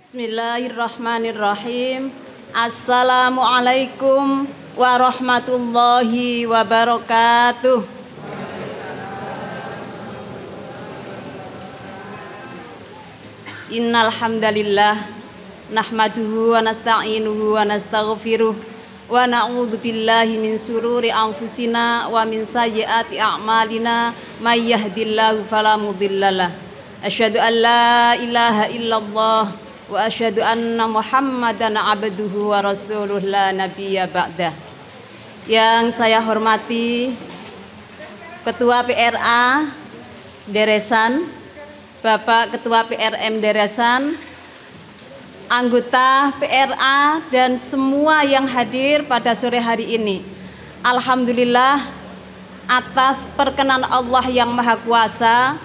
Bismillahirrahmanirrahim. Assalamualaikum warahmatullahi wabarakatuh. Innal hamdalillah nahmaduhu wa nasta'inuhu wa nastaghfiruh wa na'udzu billahi min sururi anfusina wa min sayyiati a'malina may yahdihillahu fala mudhillalah. Asyhadu an la ilaha illallah wa asyhadu anna Muhammadan abduhu wa rasuluh la nabiyya ba'dah. Yang saya hormati Ketua PRA Deresan, Bapak Ketua PRM Deresan, anggota PRA dan semua yang hadir pada sore hari ini. Alhamdulillah atas perkenan Allah yang Maha Kuasa,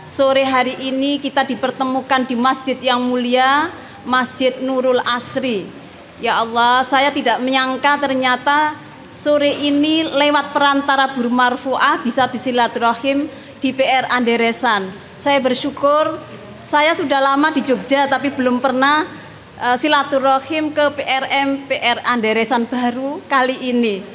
sore hari ini kita dipertemukan di masjid yang mulia, Masjid Nurul Asri. Ya Allah, saya tidak menyangka ternyata sore ini lewat perantara Bu Marfuah bisa bersilaturahim di PRA Deresan. Saya bersyukur, saya sudah lama di Jogja tapi belum pernah silaturahim ke PRA Deresan baru kali ini.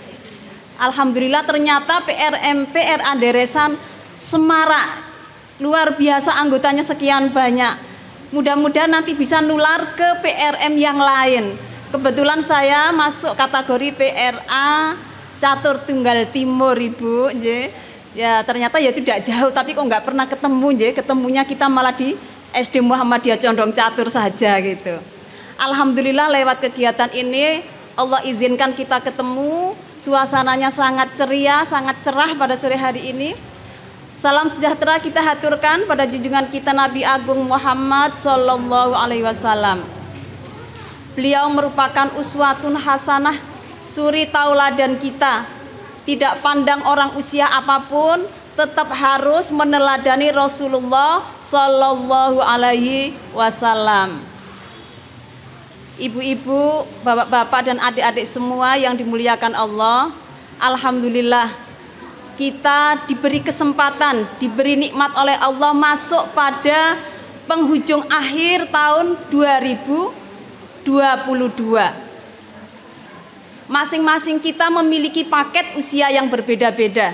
Alhamdulillah ternyata PRA Deresan semarak. Luar biasa anggotanya sekian banyak. Mudah-mudahan nanti bisa nular ke PRM yang lain. Kebetulan saya masuk kategori PRA Catur Tunggal Timur, Ibu. Ya ternyata ya tidak jauh, tapi kok nggak pernah ketemu. Ketemunya kita malah di SD Muhammadiyah Condong Catur saja gitu. Alhamdulillah lewat kegiatan ini Allah izinkan kita ketemu. Suasananya sangat ceria, sangat cerah pada sore hari ini. Salam sejahtera kita haturkan pada junjungan kita Nabi Agung Muhammad Sallallahu Alaihi Wasallam. Beliau merupakan uswatun hasanah, suri tauladan kita. Tidak pandang orang usia apapun, tetap harus meneladani Rasulullah Sallallahu Alaihi Wasallam. Ibu-ibu, bapak-bapak dan adik-adik semua yang dimuliakan Allah, alhamdulillah kita diberi kesempatan, diberi nikmat oleh Allah masuk pada penghujung akhir tahun 2022. Masing-masing kita memiliki paket usia yang berbeda-beda.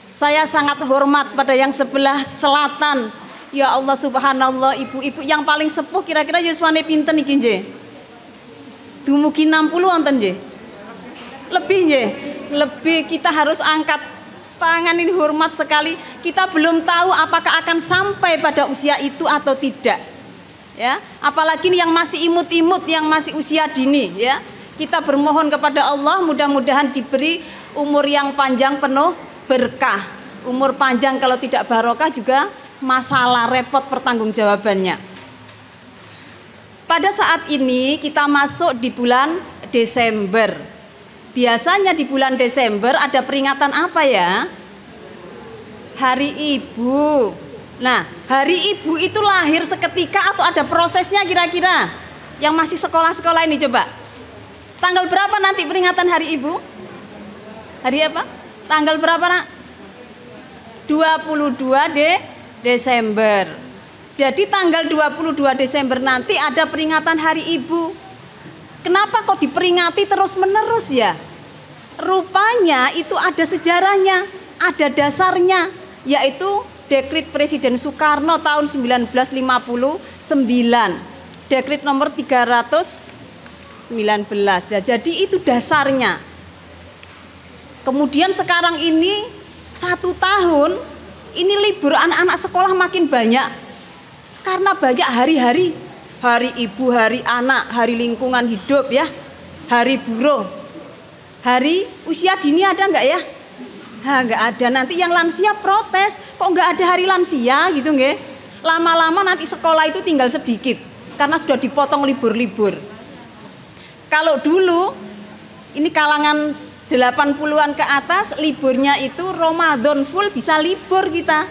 Saya sangat hormat pada yang sebelah selatan. Ya Allah subhanallah, ibu-ibu yang paling sepuh kira-kira yuswane pinten iki nggih? Dumugi 60 wonten nggih? Lebih nggih? Lebih, kita harus angkat tangan ini, hormat sekali. Kita belum tahu apakah akan sampai pada usia itu atau tidak. Ya, apalagi yang masih imut-imut, yang masih usia dini, ya. Kita bermohon kepada Allah mudah-mudahan diberi umur yang panjang penuh berkah. Umur panjang kalau tidak barokah juga masalah, repot pertanggungjawabannya. Pada saat ini kita masuk di bulan Desember. Biasanya di bulan Desember ada peringatan apa ya? Hari Ibu. Nah, Hari Ibu itu lahir seketika atau ada prosesnya kira-kira? Yang masih sekolah-sekolah ini coba. Tanggal berapa nanti peringatan Hari Ibu? Hari apa? Tanggal berapa nak? 22 Desember. Jadi tanggal 22 Desember nanti ada peringatan Hari Ibu. Kenapa kok diperingati terus-menerus ya? Rupanya itu ada sejarahnya, ada dasarnya, yaitu Dekrit Presiden Soekarno tahun 1959, Dekrit nomor 319 ya. Jadi itu dasarnya. Kemudian sekarang ini 1 tahun ini libur anak-anak sekolah makin banyak karena banyak hari-hari. Hari Ibu, Hari Anak, Hari Lingkungan Hidup ya, Hari Buruh, Hari Usia Dini ada nggak ya? Nggak ada. Nanti yang lansia protes, kok nggak ada hari lansia gitu nggak? Lama-lama nanti sekolah itu tinggal sedikit karena sudah dipotong libur-libur. Kalau dulu ini kalangan 80-an ke atas liburnya itu Ramadan full bisa libur kita.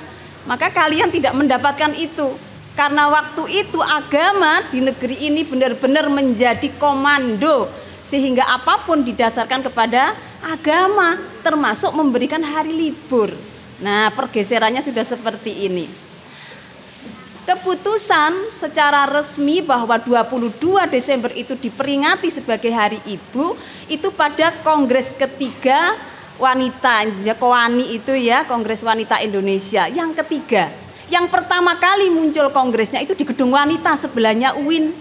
Maka kalian tidak mendapatkan itu. Karena waktu itu agama di negeri ini benar-benar menjadi komando, sehingga apapun didasarkan kepada agama, termasuk memberikan hari libur. Nah, pergeserannya sudah seperti ini. keputusan secara resmi bahwa 22 Desember itu diperingati sebagai Hari Ibu itu pada Kongres ketiga wanita, KOWANI itu ya, Kongres Wanita Indonesia yang ketiga. Yang pertama kali muncul kongresnya itu di Gedung Wanita sebelahnya UIN.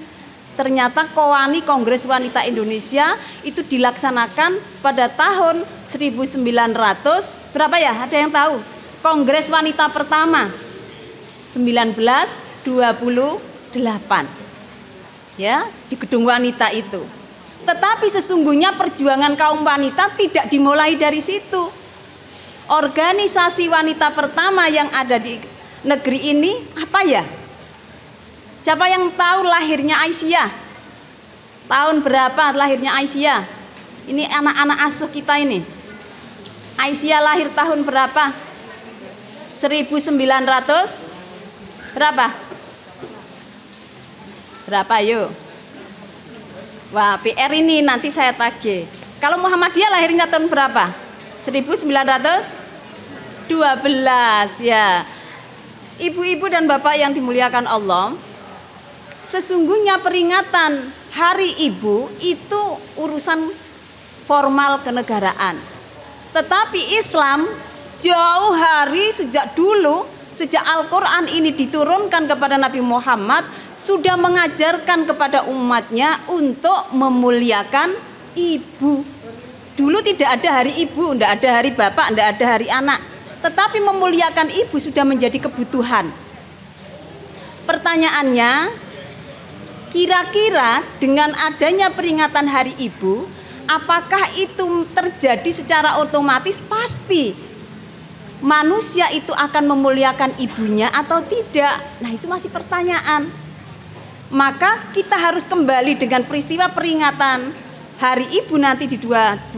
Ternyata KOWANI, Kongres Wanita Indonesia itu dilaksanakan pada tahun 1900 berapa ya? Ada yang tahu? Kongres Wanita pertama 1928 ya, di Gedung Wanita itu. Tetapi sesungguhnya perjuangan kaum wanita tidak dimulai dari situ. Organisasi wanita pertama yang ada di negeri ini apa ya? Siapa yang tahu lahirnya Aisyah? Tahun berapa lahirnya Aisyah? Ini anak-anak asuh kita ini. Aisyah lahir tahun berapa? 1900 berapa? Berapa yuk? Wah, PR ini nanti saya tagih. Kalau Muhammadiyah lahirnya tahun berapa? 1912 ya. Ibu-ibu dan bapak yang dimuliakan Allah, sesungguhnya peringatan Hari Ibu itu urusan formal kenegaraan. Tetapi Islam jauh hari sejak dulu, sejak Al-Quran ini diturunkan kepada Nabi Muhammad, sudah mengajarkan kepada umatnya untuk memuliakan ibu. Dulu tidak ada hari ibu, tidak ada hari bapak, tidak ada hari anak. Tetapi memuliakan ibu sudah menjadi kebutuhan. Pertanyaannya, kira-kira dengan adanya peringatan hari ibu, apakah itu terjadi secara otomatis? Pasti manusia itu akan memuliakan ibunya atau tidak? Nah, itu masih pertanyaan. Maka kita harus kembali dengan peristiwa peringatan Hari Ibu nanti di 22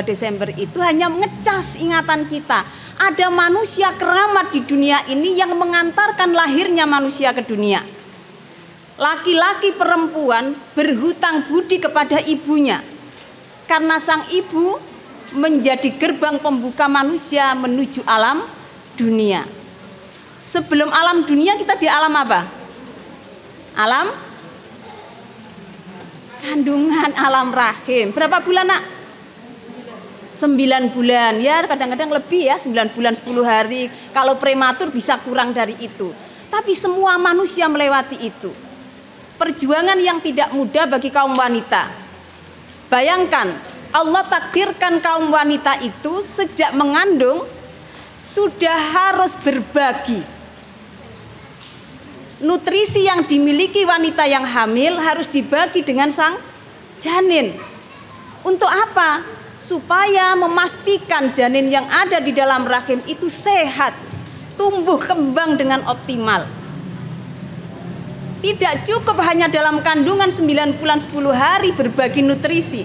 Desember itu hanya mengecas ingatan kita. Ada manusia keramat di dunia ini yang mengantarkan lahirnya manusia ke dunia. Laki-laki perempuan berhutang budi kepada ibunya. Karena sang ibu menjadi gerbang pembuka manusia menuju alam dunia. Sebelum alam dunia kita di alam apa? Alam kandungan, alam rahim. Berapa bulan nak? 9 bulan ya, kadang-kadang lebih ya, 9 bulan 10 hari. Kalau prematur bisa kurang dari itu. Tapi semua manusia melewati itu. Perjuangan yang tidak mudah bagi kaum wanita. Bayangkan, Allah takdirkan kaum wanita itu sejak mengandung sudah harus berbagi. Nutrisi yang dimiliki wanita yang hamil harus dibagi dengan sang janin. Untuk apa? Supaya memastikan janin yang ada di dalam rahim itu sehat, tumbuh kembang dengan optimal. Tidak cukup hanya dalam kandungan 9 bulan 10 hari berbagi nutrisi.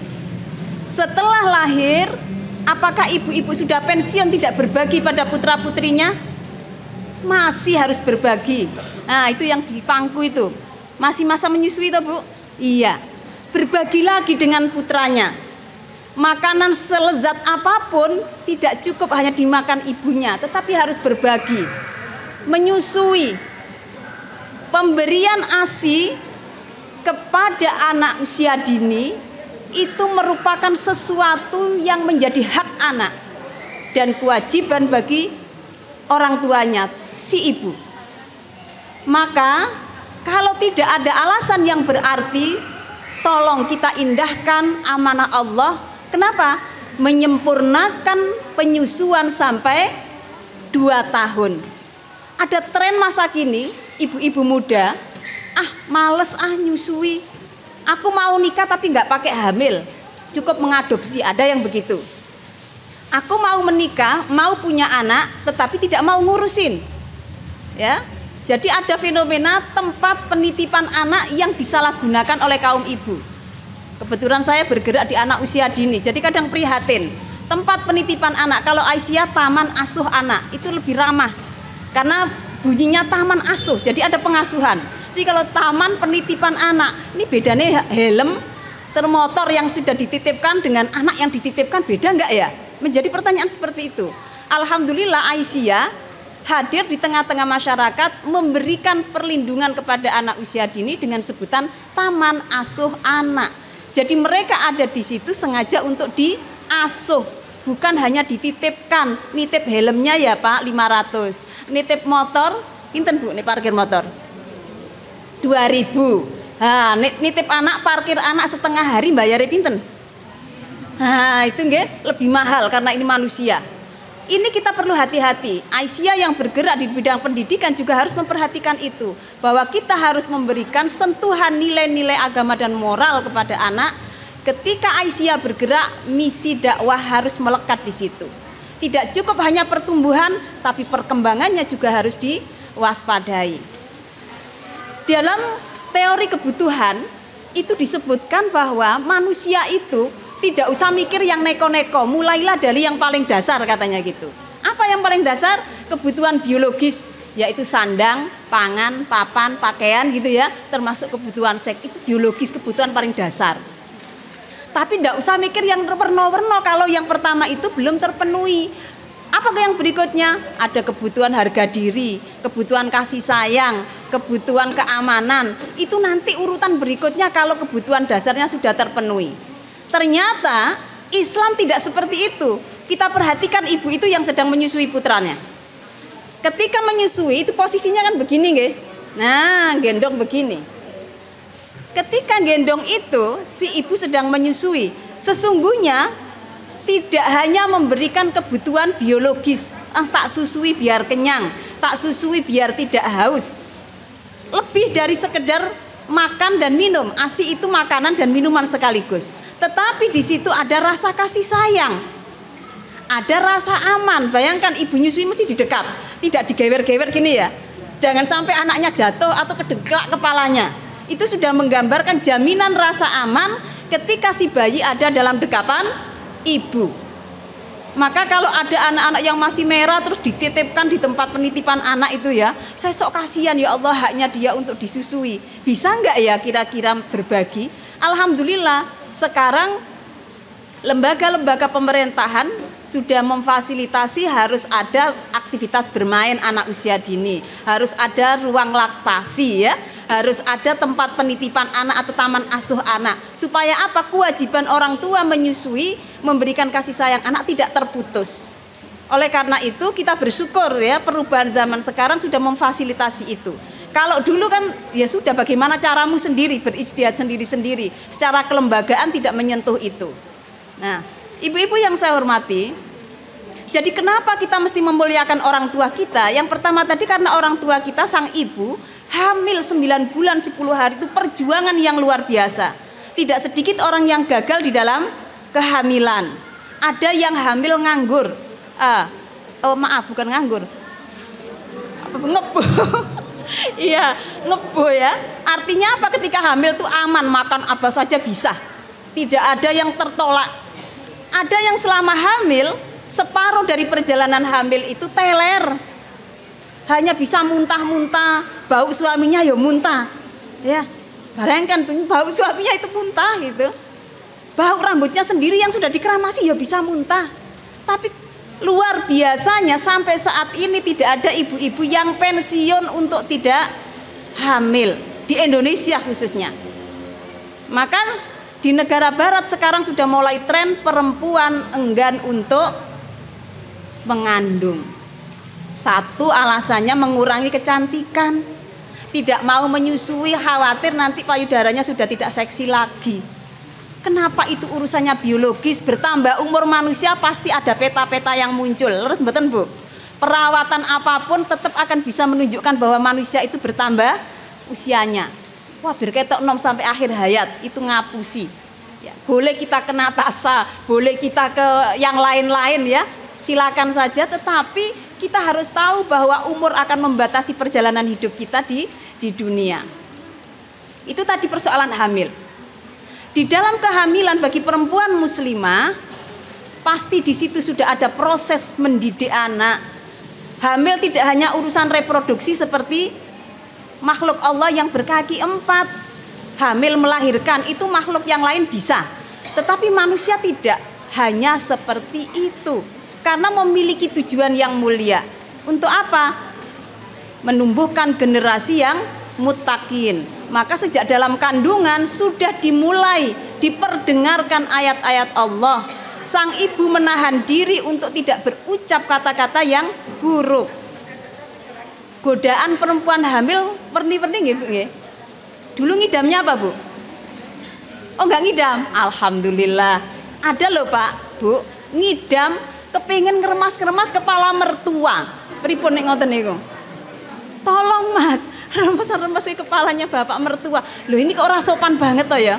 Setelah lahir, apakah ibu-ibu sudah pensiun tidak berbagi pada putra-putrinya? Masih harus berbagi. Nah, itu yang di pangku itu. Masih masa menyusui toh, Bu? Iya. Berbagi lagi dengan putranya. Makanan selezat apapun tidak cukup hanya dimakan ibunya, tetapi harus berbagi. Menyusui. Pemberian ASI kepada anak usia dini itu merupakan sesuatu yang menjadi hak anak dan kewajiban bagi orang tuanya, si ibu. Maka kalau tidak ada alasan yang berarti, tolong kita indahkan amanah Allah. Kenapa? Menyempurnakan penyusuan sampai 2 tahun. Ada tren masa kini, ibu-ibu muda, males nyusui. Aku mau nikah tapi nggak pakai hamil, cukup mengadopsi. Ada yang begitu. Aku mau menikah, mau punya anak, tetapi tidak mau ngurusin. Ya, jadi ada fenomena tempat penitipan anak yang disalahgunakan oleh kaum ibu. Kebetulan saya bergerak di anak usia dini, jadi kadang prihatin. Tempat penitipan anak, kalau Aisyah taman asuh anak, itu lebih ramah. Karena bunyinya taman asuh, jadi ada pengasuhan. Jadi kalau taman penitipan anak, ini bedanya helm termotor yang sudah dititipkan dengan anak yang dititipkan beda enggak ya? Menjadi pertanyaan seperti itu. Alhamdulillah Aisyah hadir di tengah-tengah masyarakat memberikan perlindungan kepada anak usia dini dengan sebutan taman asuh anak. Jadi mereka ada di situ sengaja untuk diasuh, bukan hanya dititipkan. Nitip helmnya ya Pak 500, nitip motor pinten Bu nih parkir motor 2000. Nah, nitip anak parkir anak setengah hari bayar pinten. Nah, itu nggih lebih mahal karena ini manusia. Ini kita perlu hati-hati. Aisyah yang bergerak di bidang pendidikan juga harus memperhatikan itu, bahwa kita harus memberikan sentuhan nilai-nilai agama dan moral kepada anak. Ketika Aisyah bergerak, misi dakwah harus melekat di situ. Tidak cukup hanya pertumbuhan, tapi perkembangannya juga harus diwaspadai. Dalam teori kebutuhan itu disebutkan bahwa manusia itu tidak usah mikir yang neko-neko, mulailah dari yang paling dasar katanya gitu. Apa yang paling dasar? Kebutuhan biologis, yaitu sandang, pangan, papan, pakaian gitu ya, termasuk kebutuhan seks, itu biologis, kebutuhan paling dasar. Tapi tidak usah mikir yang warna-warna kalau yang pertama itu belum terpenuhi. Apa yang berikutnya? Ada kebutuhan harga diri, kebutuhan kasih sayang, kebutuhan keamanan. Itu nanti urutan berikutnya kalau kebutuhan dasarnya sudah terpenuhi. Ternyata Islam tidak seperti itu. Kita perhatikan ibu itu yang sedang menyusui putranya. Ketika menyusui itu posisinya kan begini nggih. Nah, gendong begini. Ketika gendong itu si ibu sedang menyusui. Sesungguhnya tidak hanya memberikan kebutuhan biologis, tak susui biar kenyang, tak susui biar tidak haus. Lebih dari sekedar makan dan minum. ASI itu makanan dan minuman sekaligus. Tetapi di situ ada rasa kasih sayang, ada rasa aman. Bayangkan ibu nyusui mesti didekap, tidak digewer-gewer gini ya. Jangan sampai anaknya jatuh atau kedeklak kepalanya. Itu sudah menggambarkan jaminan rasa aman ketika si bayi ada dalam dekapan ibu. Maka kalau ada anak-anak yang masih merah terus dititipkan di tempat penitipan anak itu ya, saya sok kasihan ya Allah, haknya dia untuk disusui. Bisa enggak ya kira-kira berbagi? Alhamdulillah sekarang lembaga-lembaga pemerintahan sudah memfasilitasi harus ada aktivitas bermain anak usia dini, harus ada ruang laktasi ya, harus ada tempat penitipan anak atau taman asuh anak. Supaya apa? Kewajiban orang tua menyusui, memberikan kasih sayang anak tidak terputus. Oleh karena itu kita bersyukur ya, perubahan zaman sekarang sudah memfasilitasi itu. Kalau dulu kan ya sudah, bagaimana caramu sendiri, berijtihad sendiri-sendiri, secara kelembagaan tidak menyentuh itu. Nah, ibu-ibu yang saya hormati, jadi kenapa kita mesti memuliakan orang tua kita? Yang pertama tadi karena orang tua kita, sang ibu hamil 9 bulan 10 hari itu perjuangan yang luar biasa. Tidak sedikit orang yang gagal di dalam kehamilan. Ada yang hamil nganggur. Bukan nganggur. Ngebo. Iya, ngebo ya. Artinya apa? Ketika hamil tuh aman, makan apa saja bisa. Tidak ada yang tertolak. Ada yang selama hamil, separuh dari perjalanan hamil itu teler. Hanya bisa muntah-muntah, bau suaminya ya muntah. Ya, bayangkan tuh bau suaminya itu muntah gitu. Bau rambutnya sendiri yang sudah dikeramasi ya bisa muntah. Tapi luar biasanya sampai saat ini tidak ada ibu-ibu yang pensiun untuk tidak hamil di Indonesia khususnya. Maka di negara barat sekarang sudah mulai tren perempuan enggan untuk mengandung. Satu alasannya mengurangi kecantikan, tidak mau menyusui, khawatir nanti payudaranya sudah tidak seksi lagi. Kenapa itu urusannya biologis? Bertambah umur manusia pasti ada peta-peta yang muncul. Terus mboten Bu, perawatan apapun tetap akan bisa menunjukkan bahwa manusia itu bertambah usianya. Wah, berketok nom sampai akhir hayat itu ngapusi. Ya, boleh kita kena tasa, boleh kita ke yang lain-lain ya, silakan saja. Tetapi kita harus tahu bahwa umur akan membatasi perjalanan hidup kita di dunia. Itu tadi persoalan hamil. Di dalam kehamilan bagi perempuan muslimah, pasti di situ sudah ada proses mendidik anak. Hamil tidak hanya urusan reproduksi seperti makhluk Allah yang berkaki 4. Hamil melahirkan itu makhluk yang lain bisa, tetapi manusia tidak hanya seperti itu, karena memiliki tujuan yang mulia. Untuk apa? Menumbuhkan generasi yang muttaqin. Maka sejak dalam kandungan sudah dimulai diperdengarkan ayat-ayat Allah. Sang ibu menahan diri untuk tidak berucap kata-kata yang buruk. Godaan perempuan hamil werni-werni nggih, Bu nggih. Dulu ngidamnya apa, Bu? Oh, enggak ngidam. Alhamdulillah. Ada loh, Pak, Bu, ngidam kepingin ngeremas-ngeremas kepala mertua. Pripun nek ngoten niku? Tolong, Mas, remes-remes kepalanya bapak mertua. Loh, ini kok ora sopan banget toh ya?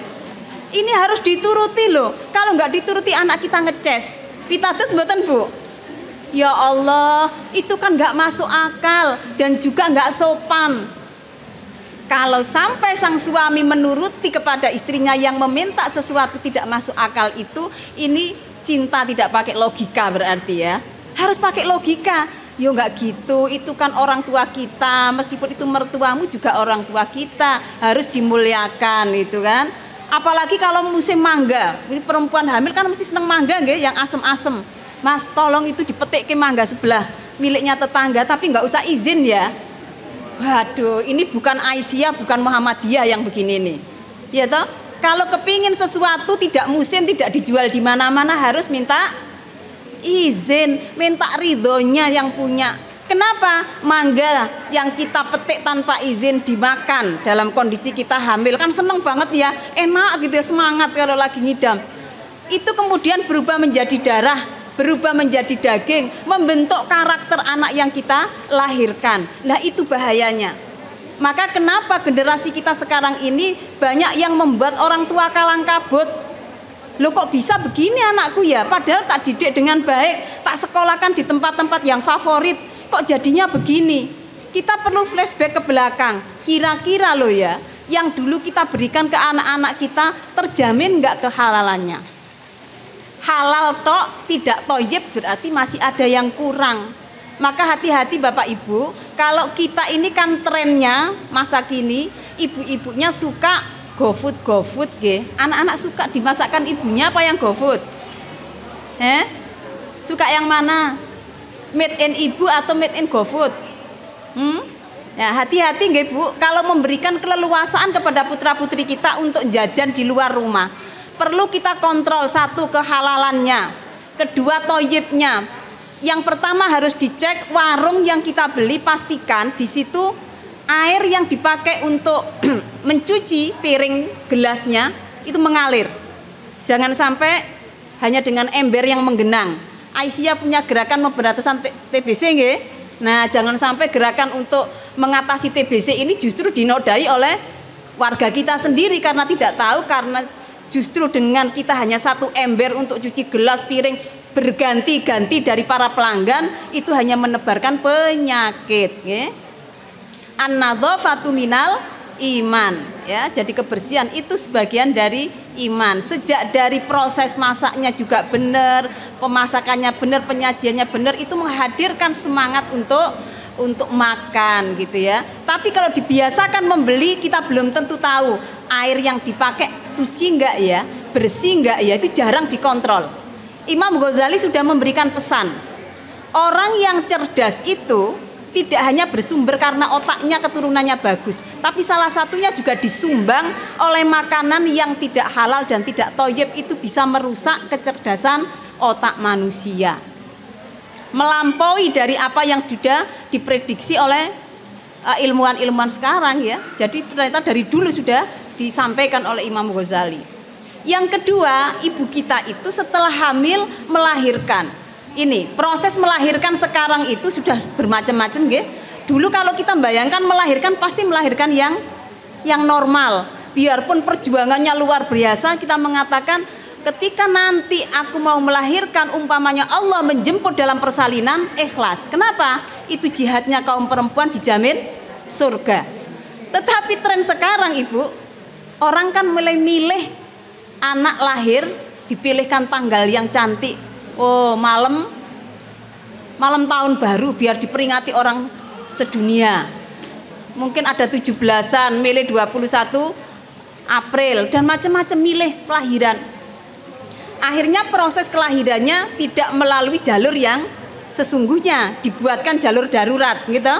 Ini harus dituruti loh. Kalau nggak dituruti anak kita ngeces. Pitados mboten, Bu? Ya Allah, itu kan nggak masuk akal dan juga nggak sopan. Kalau sampai sang suami menuruti kepada istrinya yang meminta sesuatu tidak masuk akal itu, ini cinta tidak pakai logika berarti ya. Harus pakai logika. Yo nggak gitu, itu kan orang tua kita, meskipun itu mertuamu juga orang tua kita, harus dimuliakan itu kan. Apalagi kalau musim mangga, ini perempuan hamil kan mesti seneng mangga nggih, yang asem-asem. Mas, tolong itu dipetik ke mangga sebelah miliknya tetangga, tapi nggak usah izin ya. Waduh, ini bukan Aisyah, bukan Muhammadiyah yang begini nih. Ya toh? Kalau kepingin sesuatu tidak musim, tidak dijual di mana-mana, harus minta izin, minta ridhonya yang punya. Kenapa? Mangga yang kita petik tanpa izin dimakan dalam kondisi kita hamil kan seneng banget ya, enak gitu ya, semangat kalau lagi ngidam. Itu kemudian berubah menjadi darah, berubah menjadi daging, membentuk karakter anak yang kita lahirkan. Nah, itu bahayanya. Maka kenapa generasi kita sekarang ini banyak yang membuat orang tua kalang kabut. Loh, kok bisa begini anakku ya? Padahal tak didik dengan baik, tak sekolahkan di tempat-tempat yang favorit. Kok jadinya begini? Kita perlu flashback ke belakang. Kira-kira loh ya, yang dulu kita berikan ke anak-anak kita terjamin nggak kehalalannya? Halal tok, tidak toyib, berarti masih ada yang kurang. Maka hati-hati Bapak Ibu, kalau kita ini kan trennya masa kini, ibu-ibunya suka GoFood nggih. Anak-anak suka dimasakkan ibunya apa yang GoFood? Suka yang mana? Made in ibu atau made in GoFood? Ya, hati-hati nggih Bu, kalau memberikan keleluasaan kepada putra-putri kita untuk jajan di luar rumah. Perlu kita kontrol, satu, kehalalannya, kedua, toyibnya. Yang pertama harus dicek warung yang kita beli, pastikan di situ air yang dipakai untuk mencuci piring gelasnya itu mengalir. Jangan sampai hanya dengan ember yang menggenang. Aisyah punya gerakan pemberantasan TBC nggih. Nah, jangan sampai gerakan untuk mengatasi TBC ini justru dinodai oleh warga kita sendiri karena tidak tahu, karena justru dengan kita hanya satu ember untuk cuci gelas piring berganti-ganti dari para pelanggan, itu hanya menebarkan penyakit nggih. An-nadzafatu minal iman ya. Jadi kebersihan itu sebagian dari iman. Sejak dari proses masaknya juga benar, pemasakannya benar, penyajiannya benar, itu menghadirkan semangat untuk makan gitu ya. Tapi kalau dibiasakan membeli, kita belum tentu tahu air yang dipakai suci enggak ya, bersih enggak ya, itu jarang dikontrol. Imam Ghazali sudah memberikan pesan, orang yang cerdas itu tidak hanya bersumber karena otaknya keturunannya bagus, tapi salah satunya juga disumbang oleh makanan yang tidak halal dan tidak thayyib. Itu bisa merusak kecerdasan otak manusia, melampaui dari apa yang sudah diprediksi oleh ilmuwan-ilmuwan sekarang ya. Jadi ternyata dari dulu sudah disampaikan oleh Imam Ghazali. Yang kedua, ibu kita itu setelah hamil melahirkan. Ini proses melahirkan sekarang itu sudah bermacam-macam nggih. Dulu kalau kita bayangkan melahirkan, pasti melahirkan yang normal. Biarpun perjuangannya luar biasa, kita mengatakan ketika nanti aku mau melahirkan, umpamanya Allah menjemput dalam persalinan, ikhlas. Kenapa? Itu jihadnya kaum perempuan dijamin surga. Tetapi tren sekarang Ibu, orang kan mulai milih anak lahir, dipilihkan tanggal yang cantik. Oh, malam tahun baru biar diperingati orang sedunia. Mungkin ada 17-an, milih 21 April dan macam-macam milih kelahiran. Akhirnya proses kelahirannya tidak melalui jalur yang sesungguhnya dibuatkan jalur darurat gitu,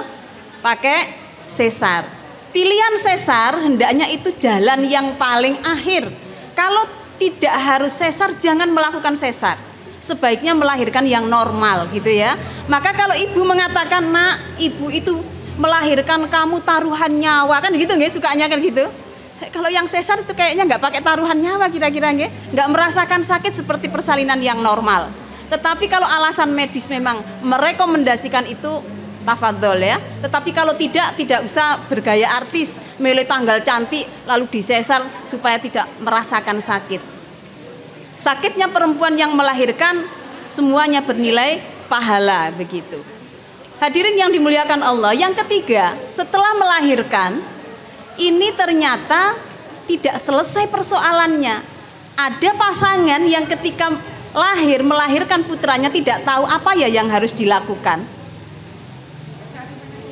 pakai sesar. Pilihan sesar hendaknya itu jalan yang paling akhir. Kalau tidak harus sesar, jangan melakukan sesar. Sebaiknya melahirkan yang normal gitu ya. Maka kalau ibu mengatakan, nak, ibu itu melahirkan kamu taruhan nyawa, kan gitu nggak, sukanya kan gitu. Kalau yang sesar itu kayaknya nggak pakai taruhan nyawa kira-kira nggak merasakan sakit seperti persalinan yang normal. Tetapi kalau alasan medis memang merekomendasikan itu, tafadhol ya. Tetapi kalau tidak usah bergaya artis, milih tanggal cantik lalu disesar supaya tidak merasakan sakit. Sakitnya perempuan yang melahirkan semuanya bernilai pahala begitu. Hadirin yang dimuliakan Allah, yang ketiga, setelah melahirkan ini ternyata tidak selesai persoalannya. Ada pasangan yang ketika melahirkan putranya tidak tahu apa ya yang harus dilakukan.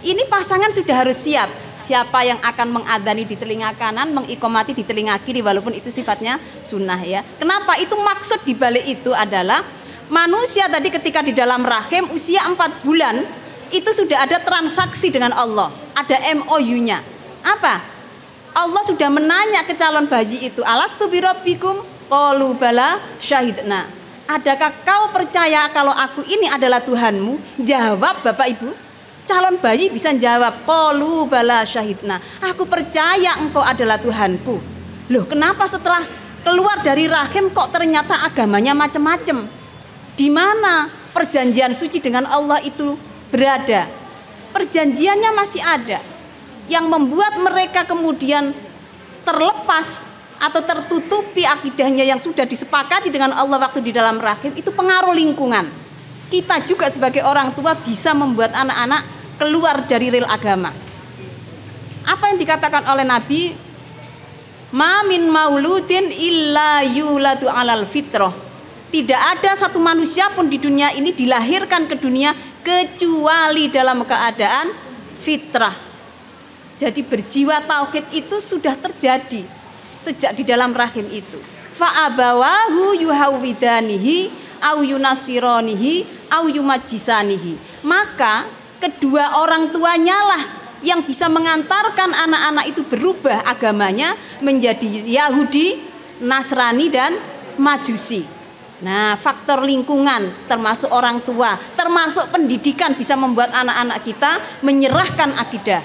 Ini pasangan sudah harus siap. Siapa yang akan mengadani di telinga kanan, mengikomati di telinga kiri, walaupun itu sifatnya sunnah ya. Kenapa? Itu maksud dibalik itu adalah manusia tadi ketika di dalam rahim usia 4 bulan itu sudah ada transaksi dengan Allah, ada MOU-nya. Apa? Allah sudah menanya ke calon bayi itu, alastu birabbikum qalu bala syahidna. Adakah kau percaya kalau aku ini adalah Tuhanmu? Jawab Bapak Ibu. Calon bayi bisa jawab, qalu bala syahidna. Aku percaya engkau adalah Tuhanku. Loh, kenapa setelah keluar dari rahim kok ternyata agamanya macam-macam? Di mana perjanjian suci dengan Allah itu berada? Perjanjiannya masih ada. Yang membuat mereka kemudian terlepas atau tertutupi akidahnya yang sudah disepakati dengan Allah waktu di dalam rahim, itu pengaruh lingkungan. Kita juga sebagai orang tua bisa membuat anak-anak keluar dari rel agama. Apa yang dikatakan oleh Nabi? Ma min mauludin illa yuladu alal fitrah. Tidak ada satu manusia pun di dunia ini dilahirkan ke dunia kecuali dalam keadaan fitrah. Jadi berjiwa tauhid itu sudah terjadi sejak di dalam rahim itu. Fa abawahu yuhawidanihi au yunasironihi au yumajjisanihi. Maka kedua orang tuanya lah yang bisa mengantarkan anak-anak itu berubah agamanya menjadi Yahudi, Nasrani dan Majusi. Nah, faktor lingkungan termasuk orang tua, termasuk pendidikan bisa membuat anak-anak kita menyerahkan akidah.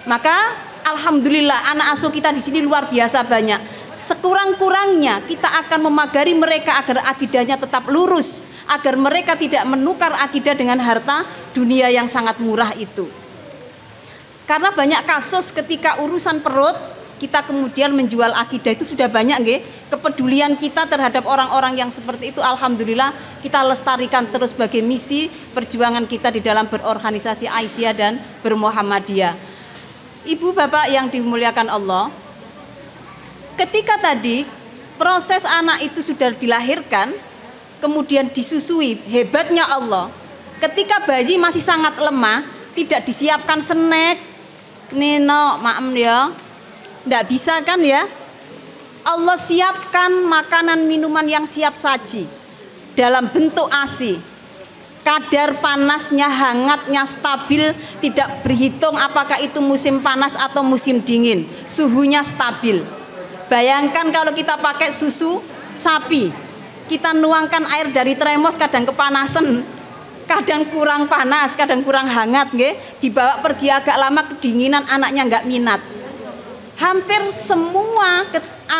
Maka alhamdulillah anak asuh kita di sini luar biasa banyak. Sekurang-kurangnya kita akan memagari mereka agar akidahnya tetap lurus, agar mereka tidak menukar akidah dengan harta dunia yang sangat murah itu. Karena banyak kasus ketika urusan perut kita kemudian menjual akidah, itu sudah banyak nggih. Kepedulian kita terhadap orang-orang yang seperti itu alhamdulillah kita lestarikan terus sebagai misi perjuangan kita di dalam berorganisasi Aisyah dan bermuhammadiyah. Ibu bapak yang dimuliakan Allah, ketika tadi proses anak itu sudah dilahirkan, kemudian disusui, hebatnya Allah. Ketika bayi masih sangat lemah, tidak disiapkan snack, Nino, maem ya, tidak bisa kan ya. Allah siapkan makanan minuman yang siap saji dalam bentuk ASI. Kadar panasnya, hangatnya stabil, tidak berhitung apakah itu musim panas atau musim dingin. Suhunya stabil. Bayangkan kalau kita pakai susu sapi, kita nuangkan air dari termos, kadang kepanasan, kadang kurang panas, kadang kurang hangat, nggih. Dibawa pergi agak lama kedinginan, anaknya nggak minat. Hampir semua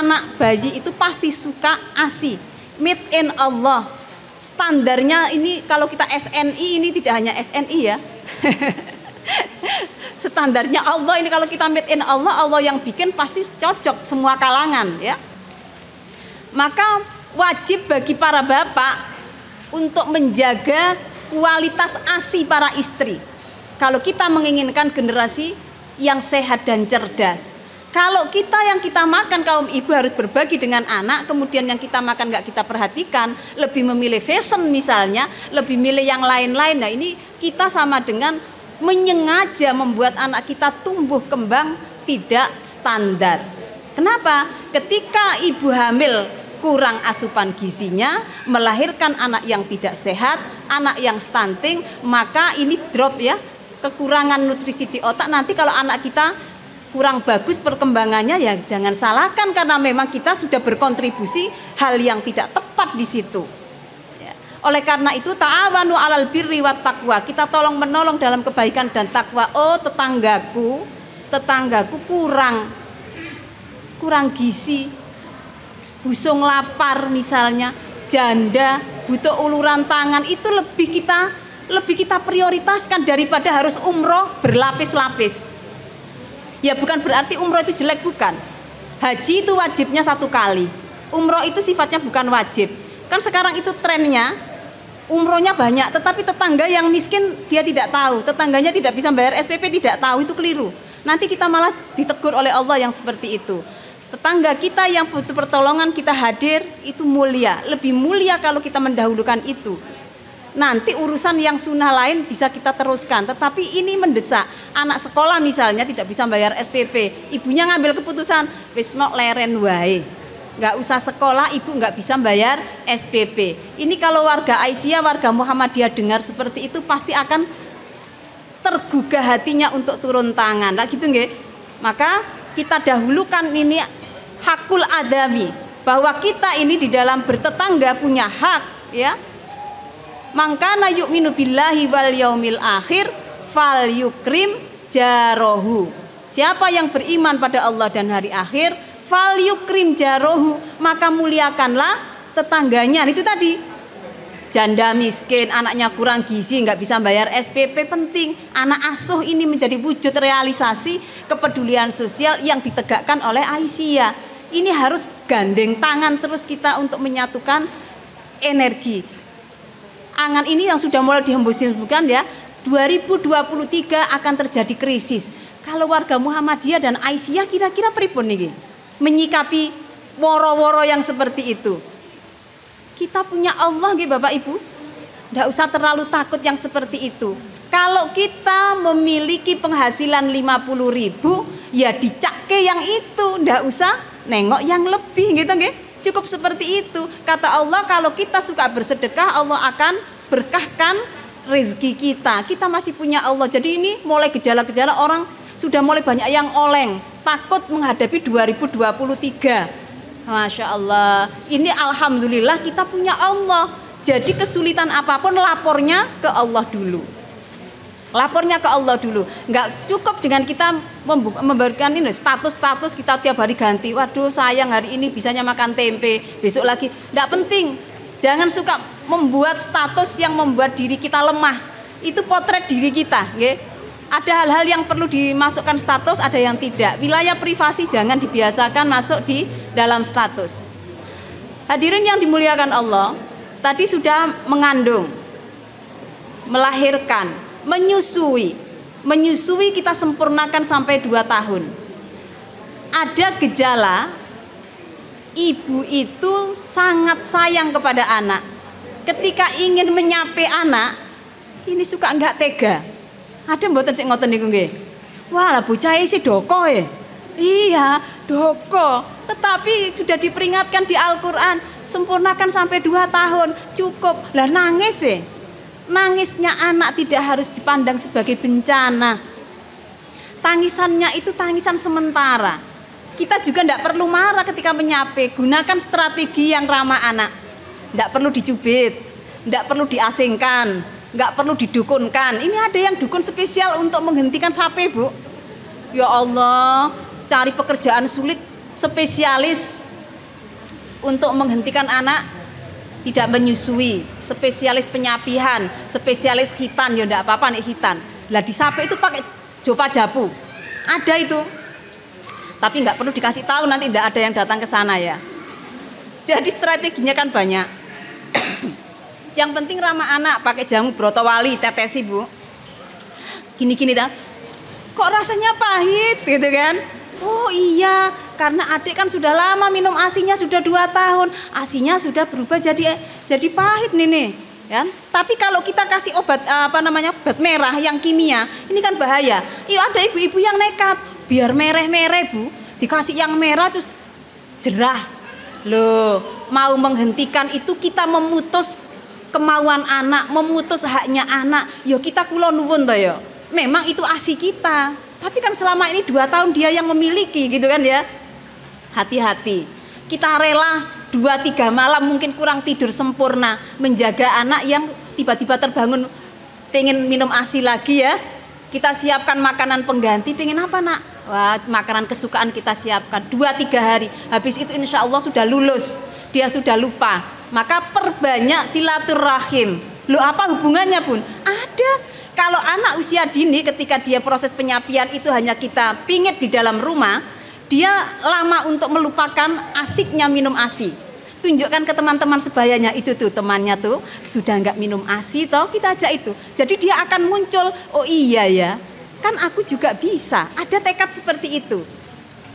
anak bayi itu pasti suka ASI, made in Allah. Standarnya ini kalau kita SNI, ini tidak hanya SNI ya. Standarnya Allah ini kalau kita made in Allah, Allah yang bikin pasti cocok semua kalangan ya. Maka wajib bagi para bapak untuk menjaga kualitas ASI para istri. Kalau kita menginginkan generasi yang sehat dan cerdas. Kalau kita yang kita makan, kaum ibu harus berbagi dengan anak, kemudian yang kita makan nggak kita perhatikan, lebih memilih fashion misalnya, lebih milih yang lain-lain. Nah ini kita sama dengan menyengaja membuat anak kita tumbuh kembang tidak standar. Kenapa? Ketika ibu hamil kurang asupan gizinya, melahirkan anak yang tidak sehat, anak yang stunting, maka ini drop ya, kekurangan nutrisi di otak. Nanti kalau anak kita kurang bagus perkembangannya, ya jangan salahkan karena memang kita sudah berkontribusi hal yang tidak tepat di situ. Ya. Oleh karena itu ta'awanu 'alal birri wat taqwa, kita tolong menolong dalam kebaikan dan takwa. Oh, tetanggaku kurang gizi, busung lapar misalnya, janda butuh uluran tangan, itu lebih kita prioritaskan daripada harus umroh berlapis-lapis. Ya bukan berarti umroh itu jelek, bukan. Haji itu wajibnya 1 kali, umroh itu sifatnya bukan wajib. Kan sekarang itu trennya umrohnya banyak, tetapi tetangga yang miskin dia tidak tahu, tetangganya tidak bisa bayar SPP tidak tahu, itu keliru. Nanti kita malah ditegur oleh Allah yang seperti itu. Tetangga kita yang butuh pertolongan kita hadir, itu mulia. Lebih mulia kalau kita mendahulukan itu. Nanti urusan yang sunnah lain bisa kita teruskan. Tetapi ini mendesak. Anak sekolah misalnya tidak bisa bayar SPP, ibunya ngambil keputusan, wis nok leren wae, nggak usah sekolah, ibu nggak bisa bayar SPP. Ini kalau warga Aisyah, warga Muhammadiyah dengar seperti itu pasti akan tergugah hatinya untuk turun tangan. Nah gitu nggih. Maka kita dahulukan ini hakul adami, bahwa kita ini di dalam bertetangga punya hak, ya. Mangkana yu'minu billahi wal yaumil akhir fal yukrim jarohu. Siapa yang beriman pada Allah dan hari akhir, fal yukrim jarohu, maka muliakanlah tetangganya. Itu tadi, janda miskin, anaknya kurang gizi, nggak bisa bayar SPP, penting. Anak asuh ini menjadi wujud realisasi kepedulian sosial yang ditegakkan oleh Aisyah. Ini harus gandeng tangan terus kita untuk menyatukan energi. Angan ini yang sudah mulai dihembus-hembuskan ya, 2023 akan terjadi krisis. Kalau warga Muhammadiyah dan Aisyah kira-kira pripun niki menyikapi woro-woro yang seperti itu? Kita punya Allah nggih Bapak Ibu. Nggak usah terlalu takut yang seperti itu. Kalau kita memiliki penghasilan 50.000, ya dicakke yang itu, nggak usah nengok yang lebih gitu nggih. Cukup seperti itu. Kata Allah, kalau kita suka bersedekah, Allah akan berkahkan rezeki kita. Kita masih punya Allah. Jadi ini mulai gejala-gejala orang sudah mulai banyak yang oleng, takut menghadapi 2023. Masya Allah, ini alhamdulillah kita punya Allah. Jadi kesulitan apapun lapornya ke Allah dulu. Lapornya ke Allah dulu. Nggak cukup dengan kita memberikan ini status-status kita tiap hari ganti. Waduh sayang hari ini bisanya makan tempe, besok lagi. Nggak penting. Jangan suka membuat status yang membuat diri kita lemah. Itu potret diri kita. Okay? Ada hal-hal yang perlu dimasukkan status, ada yang tidak. Wilayah privasi jangan dibiasakan masuk di dalam status. Hadirin yang dimuliakan Allah, tadi sudah mengandung, melahirkan, menyusui. Menyusui kita sempurnakan sampai 2 tahun. Ada gejala ibu itu sangat sayang kepada anak. Ketika ingin menyape anak, ini suka enggak tega. Ada mboten sik ngoten niku nggih. Wah, lah bocah iki doko ya. Iya, doko. Tetapi sudah diperingatkan di Al-Qur'an, sempurnakan sampai 2 tahun, cukup. Lah nangis ya. Nangisnya anak tidak harus dipandang sebagai bencana. Tangisannya itu tangisan sementara. Kita juga tidak perlu marah ketika menyape. Gunakan strategi yang ramah anak. Tidak perlu dicubit, tidak perlu diasingkan, nggak perlu didukunkan. Ini ada yang dukun spesial untuk menghentikan sape, Bu. Ya Allah, cari pekerjaan sulit, spesialis untuk menghentikan anak tidak menyusui, spesialis penyapihan, spesialis hitan, ya enggak apa-apa nih hitan. Lah di sape itu pakai jopa japu. Ada itu. Tapi nggak perlu dikasih tahu, nanti tidak ada yang datang ke sana ya. Jadi strateginya kan banyak. Yang penting ramah anak, pakai jamu brotowali, tetesi Bu. Gini-gini dah. Kok rasanya pahit gitu kan? Oh iya, karena adik kan sudah lama minum ASINya sudah 2 tahun. ASINya sudah berubah jadi pahit nih. Kan? Tapi kalau kita kasih obat obat merah yang kimia, ini kan bahaya. Ada ibu-ibu yang nekat, biar mereh-mereh Bu, dikasih yang merah terus jerah. Loh, mau menghentikan itu kita memutus kemauan anak, memutus haknya anak. Yo kita kula nuwun to ya. Memang itu ASI kita. Tapi kan selama ini 2 tahun dia yang memiliki gitu kan ya. Hati-hati. Kita rela 2-3 malam mungkin kurang tidur sempurna menjaga anak yang tiba-tiba terbangun pengen minum ASI lagi ya. Kita siapkan makanan pengganti, pengen apa nak? Wah, makanan kesukaan kita siapkan 2-3 hari. Habis itu insya Allah sudah lulus. Dia sudah lupa. Maka perbanyak silaturahim. Loh, apa hubungannya Bun? Ada. Kalau anak usia dini ketika dia proses penyapian itu hanya kita pingit di dalam rumah, dia lama untuk melupakan asiknya minum ASI. Tunjukkan ke teman-teman sebayanya, itu tuh temannya tuh sudah nggak minum ASI toh, kita ajak itu. Jadi dia akan muncul, oh iya ya, kan aku juga bisa. Ada tekad seperti itu.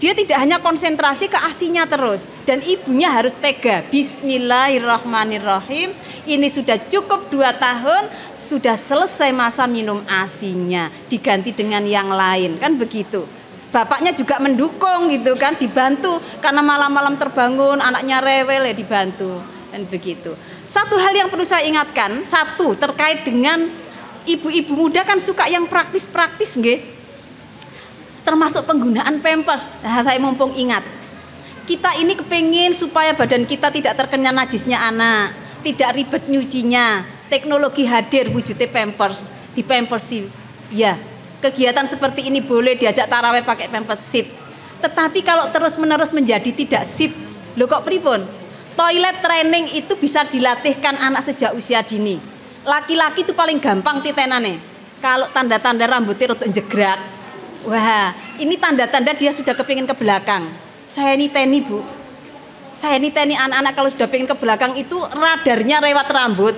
Dia tidak hanya konsentrasi ke ASInya terus, dan ibunya harus tega. Bismillahirrahmanirrahim. Ini sudah cukup 2 tahun, sudah selesai masa minum ASInya, diganti dengan yang lain, kan begitu. Bapaknya juga mendukung gitu kan, dibantu karena malam-malam terbangun anaknya rewel ya dibantu, dan begitu. Satu hal yang perlu saya ingatkan, satu terkait dengan ibu-ibu muda kan suka yang praktis-praktis nggih. Termasuk penggunaan pampers. Nah, saya mumpung ingat. Kita ini kepingin supaya badan kita tidak terkena najisnya anak, tidak ribet nyucinya. Teknologi hadir wujudnya pampers, di pampersi. Ya, kegiatan seperti ini boleh diajak taraweh pakai pampers sip. Tetapi kalau terus-menerus menjadi tidak sip, loh kok pripun? Toilet training itu bisa dilatihkan anak sejak usia dini. Laki-laki itu paling gampang titenane. Kalau tanda-tanda rambutnya rotok jegrak, wah, ini tanda-tanda dia sudah kepingin ke belakang. Saya niteni Bu, saya niteni anak-anak kalau sudah pengen ke belakang itu radarnya lewat rambut.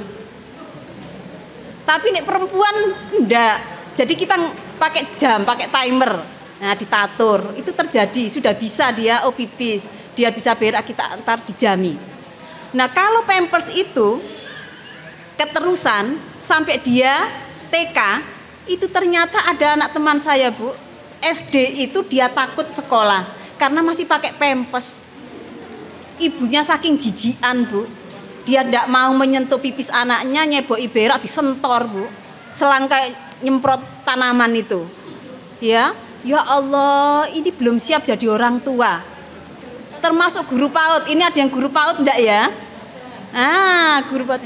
Tapi nek perempuan enggak. Jadi kita pakai jam, pakai timer, nah ditatur, itu terjadi, sudah bisa dia pipis, dia bisa berak, kita antar dijami. Nah kalau pampers itu keterusan sampai dia TK, itu ternyata ada anak teman saya Bu, SD itu dia takut sekolah karena masih pakai pampers. Ibunya saking jijian Bu, dia tidak mau menyentuh pipis anaknya, nyeboki berak disentor Bu, selangkai nyemprot tanaman itu. Ya Allah, ini belum siap jadi orang tua. Termasuk guru PAUD. Ini ada yang guru PAUD enggak ya? Guru PAUD.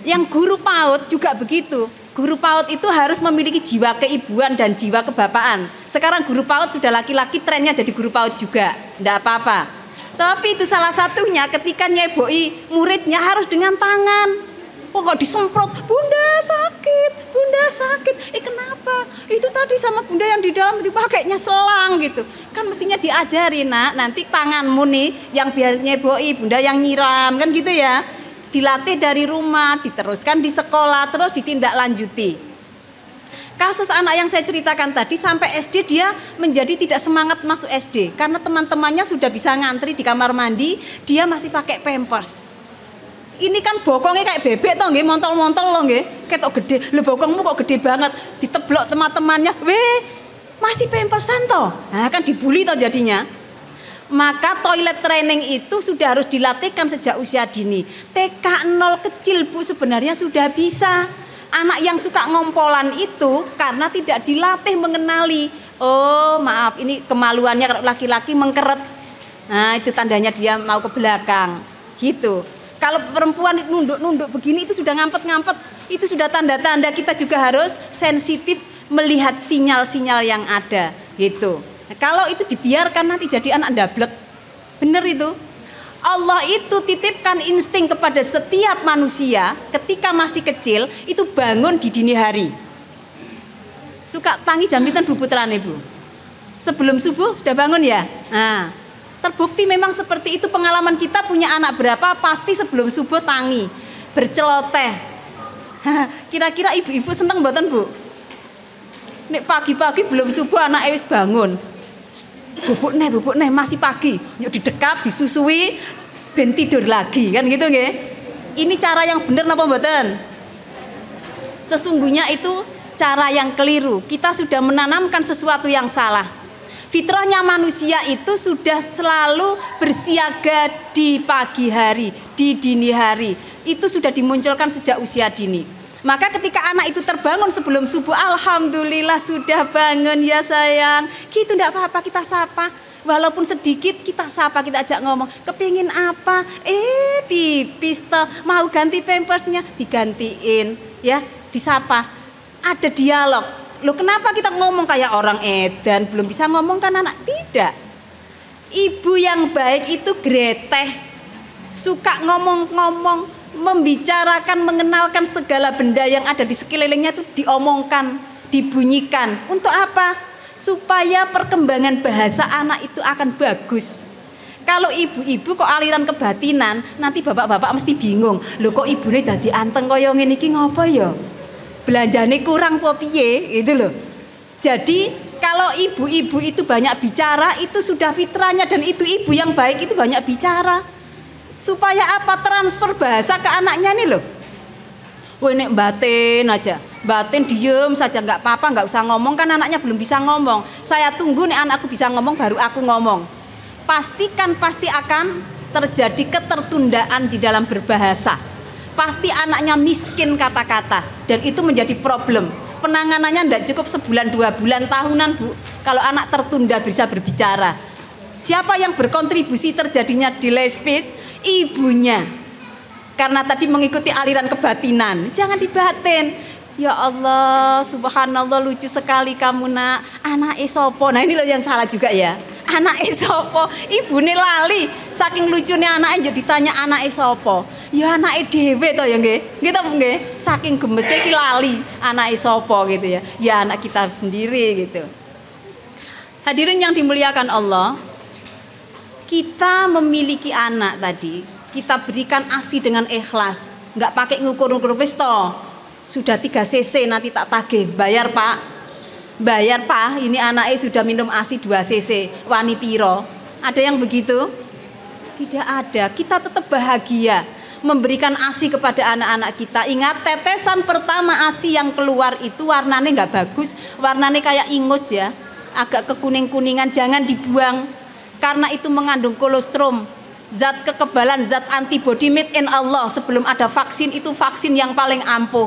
Yang guru PAUD juga begitu. Guru PAUD itu harus memiliki jiwa keibuan dan jiwa kebapaan. Sekarang guru PAUD sudah laki-laki, trennya jadi guru PAUD juga. Enggak apa-apa. Tapi itu salah satunya ketika nyeboi muridnya harus dengan tangan. Kok disemprot, bunda sakit, kenapa? Itu tadi sama bunda yang di dalam dipakainya selang gitu. Kan mestinya diajari nak, nanti tanganmu nih yang biar nyeboi, bunda yang nyiram, kan gitu ya. Dilatih dari rumah, diteruskan di sekolah, terus ditindaklanjuti. Kasus anak yang saya ceritakan tadi sampai SD dia menjadi tidak semangat masuk SD. Karena teman-temannya sudah bisa ngantri di kamar mandi, dia masih pakai pampers. Ini kan bokongnya kayak bebek toh nggih, montol-montol loh nggih. Ketok gede. Lho bokongmu kok gede banget. Diteblok teman-temannya. Weh, masih pampersan toh. Nah, kan dibully toh jadinya. Maka toilet training itu sudah harus dilatihkan sejak usia dini. TK 0 kecil Bu sebenarnya sudah bisa. Anak yang suka ngompolan itu karena tidak dilatih mengenali. Oh, maaf, ini kemaluannya kalau laki-laki mengkeret. Nah, itu tandanya dia mau ke belakang. Gitu. Kalau perempuan nunduk-nunduk begini itu sudah ngampet-ngampet, itu sudah tanda-tanda kita juga harus sensitif melihat sinyal-sinyal yang ada, gitu. Nah, kalau itu dibiarkan nanti jadi anak ndablek. Bener itu. Allah itu titipkan insting kepada setiap manusia ketika masih kecil itu bangun di dini hari. Suka tangi jam pinten Bu putrane Bu? Sebelum subuh sudah bangun ya? Nah, terbukti memang seperti itu pengalaman kita. Punya anak berapa pasti sebelum subuh tangi berceloteh. Kira-kira ibu-ibu seneng mboten Bu? Nek pagi-pagi belum subuh anak wis bangun. Bubuk neh masih pagi. Yuk didekap, disusui, ben tidur lagi kan gitu nggih. Ini cara yang bener napa mboten? Sesungguhnya itu cara yang keliru. Kita sudah menanamkan sesuatu yang salah. Fitrahnya manusia itu sudah selalu bersiaga di pagi hari, di dini hari. Itu sudah dimunculkan sejak usia dini. Maka ketika anak itu terbangun sebelum subuh, alhamdulillah sudah bangun ya sayang. Gitu enggak apa-apa, kita sapa. Walaupun sedikit kita sapa, kita ajak ngomong. Kepingin apa? Pipis toh, mau ganti pampersnya, digantiin ya, disapa. Ada dialog. Loh kenapa kita ngomong kayak orang edan, belum bisa ngomong kan anak? Tidak. Ibu yang baik itu greteh, suka ngomong-ngomong, membicarakan, mengenalkan segala benda yang ada di sekelilingnya itu diomongkan, dibunyikan. Untuk apa? Supaya perkembangan bahasa anak itu akan bagus. Kalau ibu-ibu kok aliran kebatinan, nanti bapak-bapak mesti bingung. Loh kok ibune dadi anteng kaya ngene iki ngopo ya? Belanjane kurang po piye gitu loh. Jadi kalau ibu-ibu itu banyak bicara, itu sudah fitrahnya, dan itu ibu yang baik itu banyak bicara. Supaya apa? Transfer bahasa ke anaknya nih loh. Wah nek batin aja, batin diem saja nggak apa-apa, nggak usah ngomong, kan anaknya belum bisa ngomong. Saya tunggu nih anakku bisa ngomong baru aku ngomong. Pasti akan terjadi ketertundaan di dalam berbahasa. Pasti anaknya miskin kata-kata, dan itu menjadi problem. Penanganannya tidak cukup sebulan, 2 bulan, tahunan Bu, kalau anak tertunda bisa berbicara. Siapa yang berkontribusi terjadinya delay speech? Ibunya. Karena tadi mengikuti aliran kebatinan. Jangan dibatin. Ya Allah, subhanallah, lucu sekali kamu nak. Anak sopo. Nah ini loh yang salah juga ya. Anak sopo, ibune lali. Saking lucunya anaknya jadi tanya anak sopo. Ya anak dhewe to ya nggih. Nggih to nggih. Saking gemese iki lali anak sopo gitu ya. Ya anak kita sendiri gitu. Hadirin yang dimuliakan Allah, kita memiliki anak tadi, kita berikan ASI dengan ikhlas. Enggak pakai ngukur-ngukur wis to. Sudah 3 cc nanti tak tagih. Bayar Pak. Bayar Pak, ini anaknya sudah minum ASI 2 cc. Wani piro? Ada yang begitu? Tidak ada. Kita tetap bahagia memberikan ASI kepada anak-anak kita. Ingat, tetesan pertama ASI yang keluar itu warnanya nggak bagus, warnanya kayak ingus ya, agak kekuning-kuningan. Jangan dibuang karena itu mengandung kolostrum, zat kekebalan, zat antibody made in Allah. Sebelum ada vaksin, itu vaksin yang paling ampuh,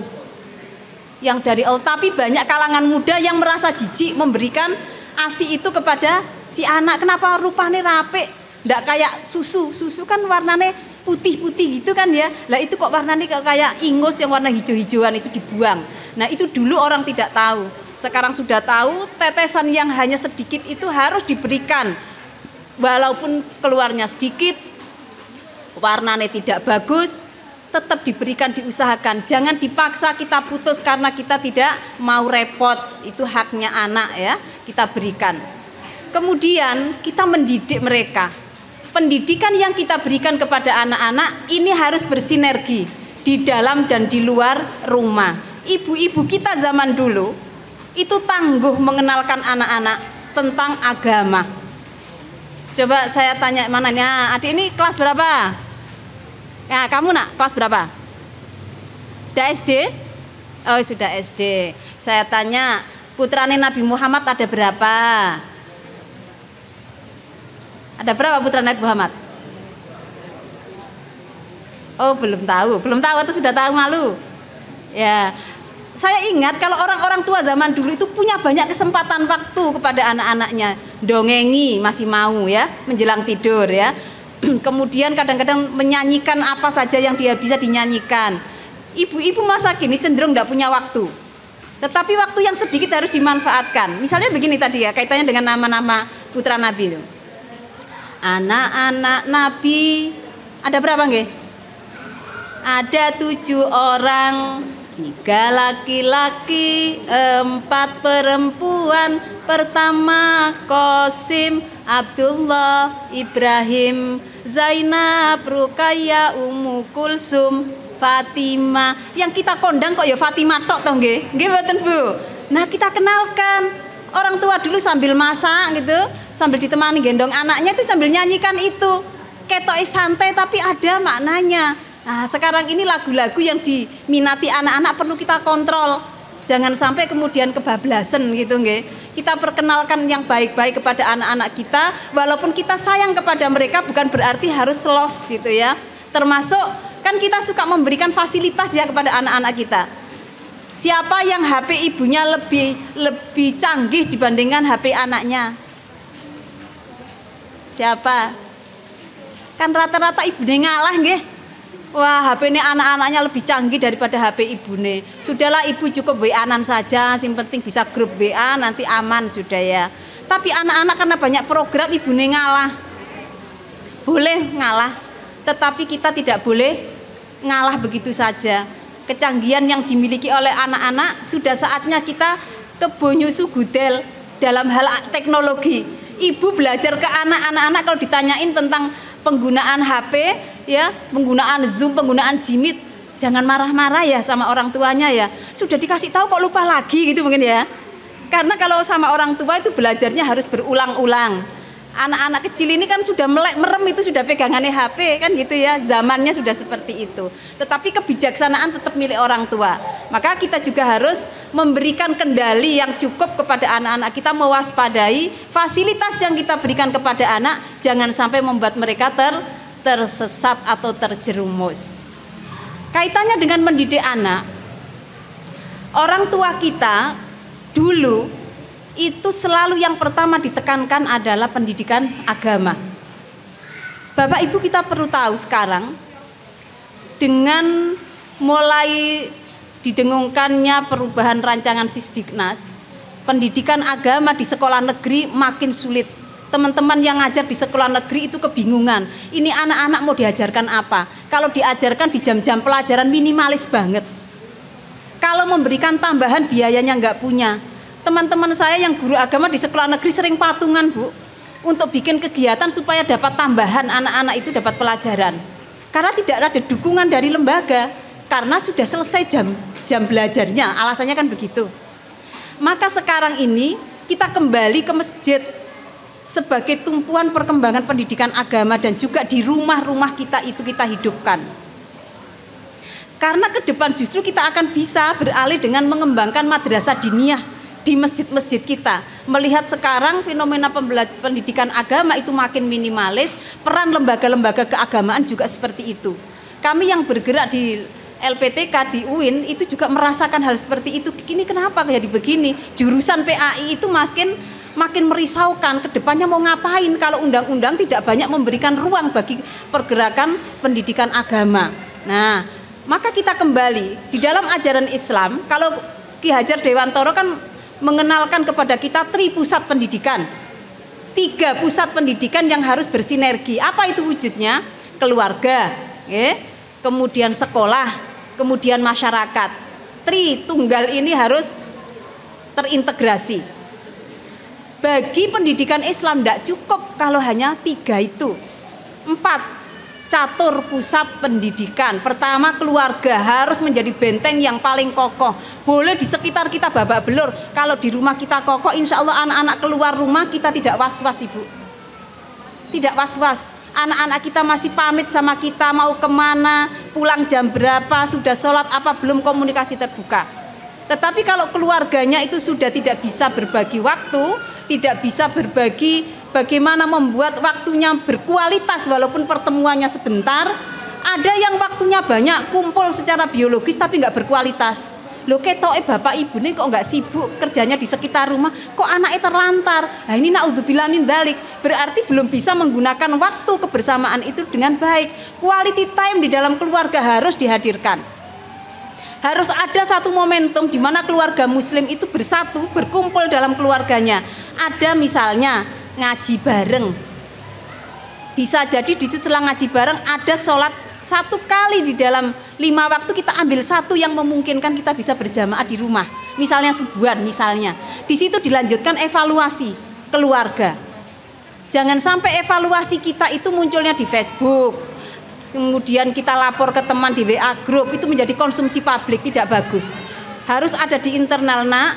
yang dari Allah. Tapi banyak kalangan muda yang merasa jijik memberikan ASI itu kepada si anak. Kenapa rupanya rapi, nggak kayak susu? Susu kan warnanya putih-putih gitu kan ya. Lah itu kok warnanya kayak ingus yang warna hijau-hijauan, itu dibuang. Nah itu dulu orang tidak tahu. Sekarang sudah tahu, tetesan yang hanya sedikit itu harus diberikan. Walaupun keluarnya sedikit, warnanya tidak bagus, tetap diberikan, diusahakan. Jangan dipaksa kita putus karena kita tidak mau repot. Itu haknya anak ya, kita berikan. Kemudian kita mendidik mereka. Pendidikan yang kita berikan kepada anak-anak ini harus bersinergi di dalam dan di luar rumah. Ibu-ibu kita zaman dulu itu tangguh mengenalkan anak-anak tentang agama. Coba saya tanya mananya, adik ini kelas berapa? Ya, kamu nak kelas berapa? Sudah SD? Oh sudah SD. Saya tanya, putrane Nabi Muhammad ada berapa? Ada berapa putra Nabi Muhammad? Oh belum tahu atau sudah tahu malu? Ya, saya ingat kalau orang-orang tua zaman dulu itu punya banyak kesempatan waktu kepada anak-anaknya. Dongengi masih mau ya, menjelang tidur ya. Kemudian kadang-kadang menyanyikan apa saja yang dia bisa dinyanyikan. Ibu-ibu masa kini cenderung tidak punya waktu. Tetapi waktu yang sedikit harus dimanfaatkan. Misalnya begini tadi ya, kaitannya dengan nama-nama putra Nabi itu. Anak-anak Nabi ada berapa nggih? Ada 7 orang, 3 laki-laki, 4 perempuan. Pertama Qasim, Abdullah, Ibrahim, Zainab, Ruqayyah, Ummu Kulsum, Fatimah. Yang kita kondang kok ya Fatimah tok toh nggih? Nggih mboten Bu? Nah, kita kenalkan. Orang tua dulu sambil masak gitu, sambil ditemani gendong anaknya itu sambil nyanyikan itu. Ketoke santai tapi ada maknanya. Nah, sekarang ini lagu-lagu yang diminati anak-anak perlu kita kontrol. Jangan sampai kemudian kebablasan gitu nggih. Kita perkenalkan yang baik-baik kepada anak-anak kita, walaupun kita sayang kepada mereka bukan berarti harus los gitu ya. Termasuk kan kita suka memberikan fasilitas ya kepada anak-anak kita. Siapa yang HP ibunya lebih canggih dibandingkan HP anaknya? Siapa? Kan rata-rata ibunya ngalah nggih. Wah, HP ini anak-anaknya lebih canggih daripada HP ibune. Sudahlah ibu cukup WA-an saja, yang penting bisa grup WA nanti aman sudah ya. Tapi anak-anak karena banyak program ibune ngalah. Boleh ngalah, tetapi kita tidak boleh ngalah begitu saja. Kecanggihan yang dimiliki oleh anak-anak sudah saatnya kita kebonyusu gudel dalam hal teknologi. Ibu belajar ke anak-anak kalau ditanyain tentang penggunaan HP ya, penggunaan Zoom, penggunaan Jimit, jangan marah-marah ya sama orang tuanya ya. Sudah dikasih tahu kok lupa lagi gitu mungkin ya. Karena kalau sama orang tua itu belajarnya harus berulang-ulang. Anak-anak kecil ini kan sudah melek merem itu sudah pegangannya HP kan gitu ya. Zamannya sudah seperti itu. Tetapi kebijaksanaan tetap milik orang tua. Maka kita juga harus memberikan kendali yang cukup kepada anak-anak kita, mewaspadai fasilitas yang kita berikan kepada anak jangan sampai membuat mereka tersesat atau terjerumus. Kaitannya dengan mendidik anak, orang tua kita dulu itu selalu yang pertama ditekankan adalah pendidikan agama. Bapak Ibu kita perlu tahu sekarang dengan mulai didengungkannya perubahan rancangan Sisdiknas, pendidikan agama di sekolah negeri makin sulit. Teman-teman yang ngajar di sekolah negeri itu kebingungan. Ini anak-anak mau diajarkan apa? Kalau diajarkan di jam-jam pelajaran minimalis banget. Kalau memberikan tambahan biayanya nggak punya. Teman-teman saya yang guru agama di sekolah negeri sering patungan Bu, untuk bikin kegiatan supaya dapat tambahan anak-anak itu dapat pelajaran. Karena tidak ada dukungan dari lembaga, karena sudah selesai jam belajarnya, alasannya kan begitu. Maka sekarang ini kita kembali ke masjid sebagai tumpuan perkembangan pendidikan agama dan juga di rumah-rumah kita itu kita hidupkan. Karena ke depan justru kita akan bisa beralih dengan mengembangkan madrasah diniyah di masjid-masjid kita. Melihat sekarang fenomena pendidikan agama itu makin minimalis, peran lembaga-lembaga keagamaan juga seperti itu. Kami yang bergerak di LPTK di UIN itu juga merasakan hal seperti itu. Ini kenapa jadi begini? Jurusan PAI itu makin merisaukan, kedepannya mau ngapain kalau undang-undang tidak banyak memberikan ruang bagi pergerakan pendidikan agama. Nah, maka kita kembali di dalam ajaran Islam. Kalau Ki Hajar Dewantoro kan mengenalkan kepada kita pusat pendidikan, 3 pusat pendidikan yang harus bersinergi. Apa itu wujudnya? Keluarga, kemudian sekolah, kemudian masyarakat. Tunggal ini harus terintegrasi. Bagi pendidikan Islam tidak cukup kalau hanya 3 itu. 4 catur pusat pendidikan. Pertama, keluarga harus menjadi benteng yang paling kokoh. Boleh di sekitar kita babak belur, kalau di rumah kita kokoh, insya Allah anak-anak keluar rumah kita tidak was-was Ibu. Tidak was-was. Anak-anak kita masih pamit sama kita, mau kemana, pulang jam berapa, sudah sholat apa belum, komunikasi terbuka. Tetapi kalau keluarganya itu sudah tidak bisa berbagi waktu, tidak bisa berbagi bagaimana membuat waktunya berkualitas walaupun pertemuannya sebentar. Ada yang waktunya banyak, kumpul secara biologis tapi nggak berkualitas. Loh ketoke bapak ibu nih kok nggak sibuk kerjanya di sekitar rumah, kok anaknya terlantar. Nah ini naudzubillah min dzalik, berarti belum bisa menggunakan waktu kebersamaan itu dengan baik. Quality time di dalam keluarga harus dihadirkan. Harus ada satu momentum di mana keluarga muslim itu bersatu, berkumpul dalam keluarganya. Ada misalnya ngaji bareng. Bisa jadi di selang ngaji bareng ada sholat 1 kali di dalam 5 waktu, kita ambil 1 yang memungkinkan kita bisa berjamaah di rumah. Misalnya subuhan misalnya. Di situ dilanjutkan evaluasi keluarga. Jangan sampai evaluasi kita itu munculnya di Facebook. Kemudian kita lapor ke teman di WA group, itu menjadi konsumsi publik, tidak bagus. Harus ada di internal. Nak,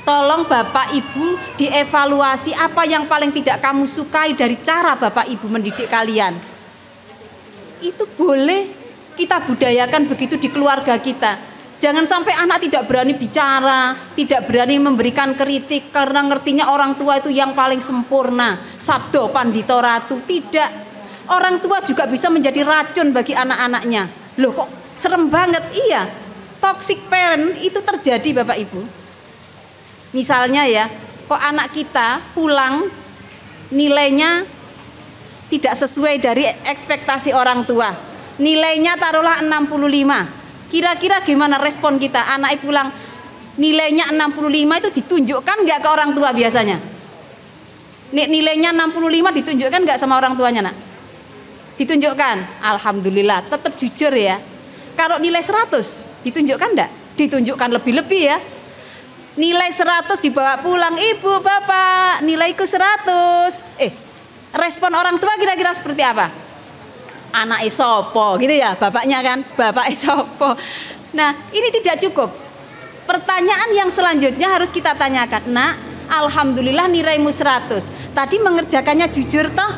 tolong Bapak Ibu dievaluasi apa yang paling tidak kamu sukai dari cara Bapak Ibu mendidik kalian. Itu boleh kita budayakan begitu di keluarga kita. Jangan sampai anak tidak berani bicara, tidak berani memberikan kritik karena ngertinya orang tua itu yang paling sempurna. Sabdo pandito ratu. Tidak. Orang tua juga bisa menjadi racun bagi anak-anaknya. Loh kok serem banget? Iya. Toxic parent itu terjadi Bapak Ibu. Misalnya ya, kok anak kita pulang nilainya tidak sesuai dari ekspektasi orang tua. Nilainya taruhlah 65. Kira-kira gimana respon kita? Anak pulang nilainya 65 itu ditunjukkan nggak ke orang tua biasanya? Nilainya 65 ditunjukkan nggak sama orang tuanya nak? Ditunjukkan. Alhamdulillah, tetap jujur ya. Kalau nilai 100 ditunjukkan enggak? Ditunjukkan lebih-lebih ya. Nilai 100 dibawa pulang, ibu, bapak, nilaiku 100. Respon orang tua kira-kira seperti apa? Anak isopo gitu ya, bapaknya kan, bapak isopo. Nah, ini tidak cukup. Pertanyaan yang selanjutnya harus kita tanyakan. Nak, alhamdulillah nilaimu 100. Tadi mengerjakannya jujur toh?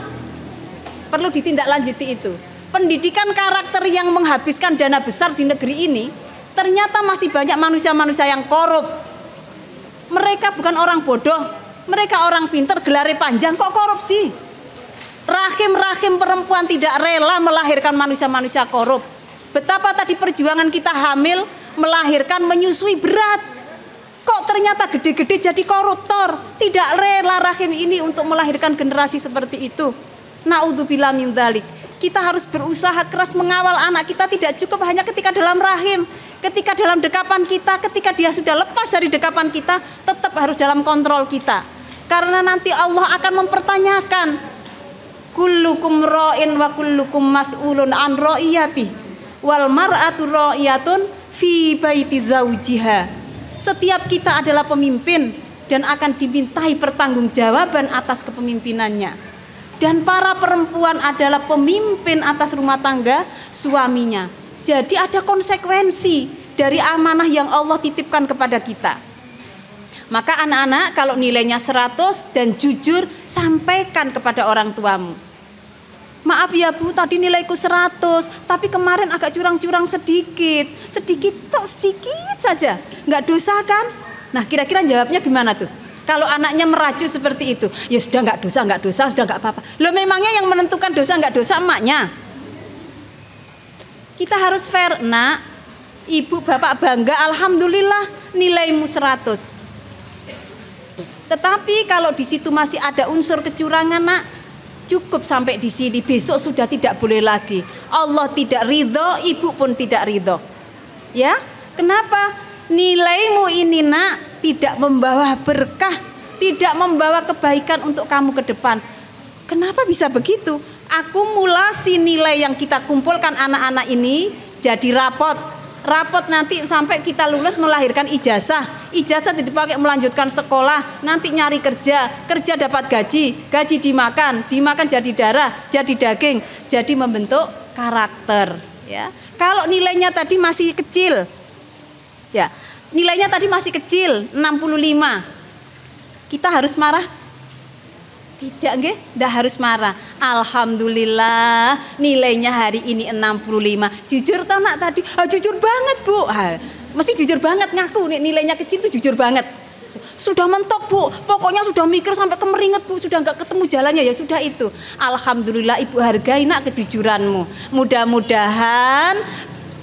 Perlu ditindaklanjuti itu. Pendidikan karakter yang menghabiskan dana besar di negeri ini, ternyata masih banyak manusia-manusia yang korup. Mereka bukan orang bodoh, mereka orang pintar, gelarnya panjang kok korupsi. Rahim-rahim perempuan tidak rela melahirkan manusia-manusia korup. Betapa tadi perjuangan kita hamil, melahirkan, menyusui berat. Kok ternyata gede-gede jadi koruptor. Tidak rela rahim ini untuk melahirkan generasi seperti itu. Naudzubillah min dzalik. Kita harus berusaha keras mengawal anak kita, tidak cukup hanya ketika dalam rahim. Ketika dalam dekapan kita, ketika dia sudah lepas dari dekapan kita, tetap harus dalam kontrol kita. Karena nanti Allah akan mempertanyakan, kullukum ra'in wa kullukum mas'ulun an ra'iyati wal mar'atu ra'iyatun fi baiti zawjiha. Setiap kita adalah pemimpin dan akan dimintai pertanggungjawaban atas kepemimpinannya. Dan para perempuan adalah pemimpin atas rumah tangga suaminya. Jadi ada konsekuensi dari amanah yang Allah titipkan kepada kita. Maka anak-anak kalau nilainya 100 dan jujur, sampaikan kepada orang tuamu. Maaf ya Bu, tadi nilaiku 100, tapi kemarin agak curang-curang sedikit. Sedikit saja, nggak dosa kan? Nah kira-kira jawabnya gimana tuh? Kalau anaknya merajuk seperti itu, ya sudah nggak dosa, sudah nggak apa-apa. Loh memangnya yang menentukan dosa nggak dosa emaknya? Kita harus fair, nak. Ibu bapak bangga, alhamdulillah nilaimu 100. Tetapi kalau di situ masih ada unsur kecurangan, nak, cukup sampai di sini. Besok sudah tidak boleh lagi. Allah tidak ridho, ibu pun tidak ridho. Ya, kenapa? Nilaimu ini, nak, tidak membawa berkah, tidak membawa kebaikan untuk kamu ke depan. Kenapa bisa begitu? Akumulasi nilai yang kita kumpulkan anak-anak ini jadi rapot. Rapot nanti sampai kita lulus melahirkan ijazah. Ijazah dipakai melanjutkan sekolah, nanti nyari kerja, kerja dapat gaji, gaji dimakan jadi darah, jadi daging, jadi membentuk karakter. Ya, kalau nilainya tadi masih kecil, ya. Nilainya tadi masih kecil, 65. Kita harus marah? Tidak, nggih? Tidak harus marah. Alhamdulillah, nilainya hari ini 65. Jujur toh nak tadi? Jujur banget, Bu. Mesti jujur banget ngaku, nilainya kecil itu jujur banget. Sudah mentok, Bu. Pokoknya sudah mikir sampai kemeringet, Bu. Sudah nggak ketemu jalannya, ya sudah itu. Alhamdulillah, Ibu hargai nak kejujuranmu. Mudah-mudahan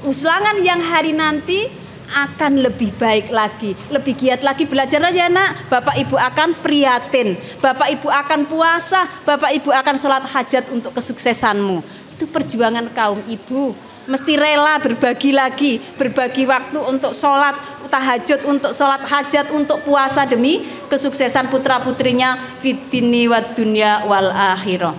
ulangan yang hari nanti akan lebih baik lagi, lebih giat lagi belajar aja nak. Bapak ibu akan prihatin, bapak ibu akan puasa, bapak ibu akan sholat hajat untuk kesuksesanmu. Itu perjuangan kaum ibu. Mesti rela berbagi lagi, berbagi waktu untuk sholat tahajud, untuk sholat hajat, untuk puasa demi kesuksesan putra putrinya fid dini wad dunya wal akhirah.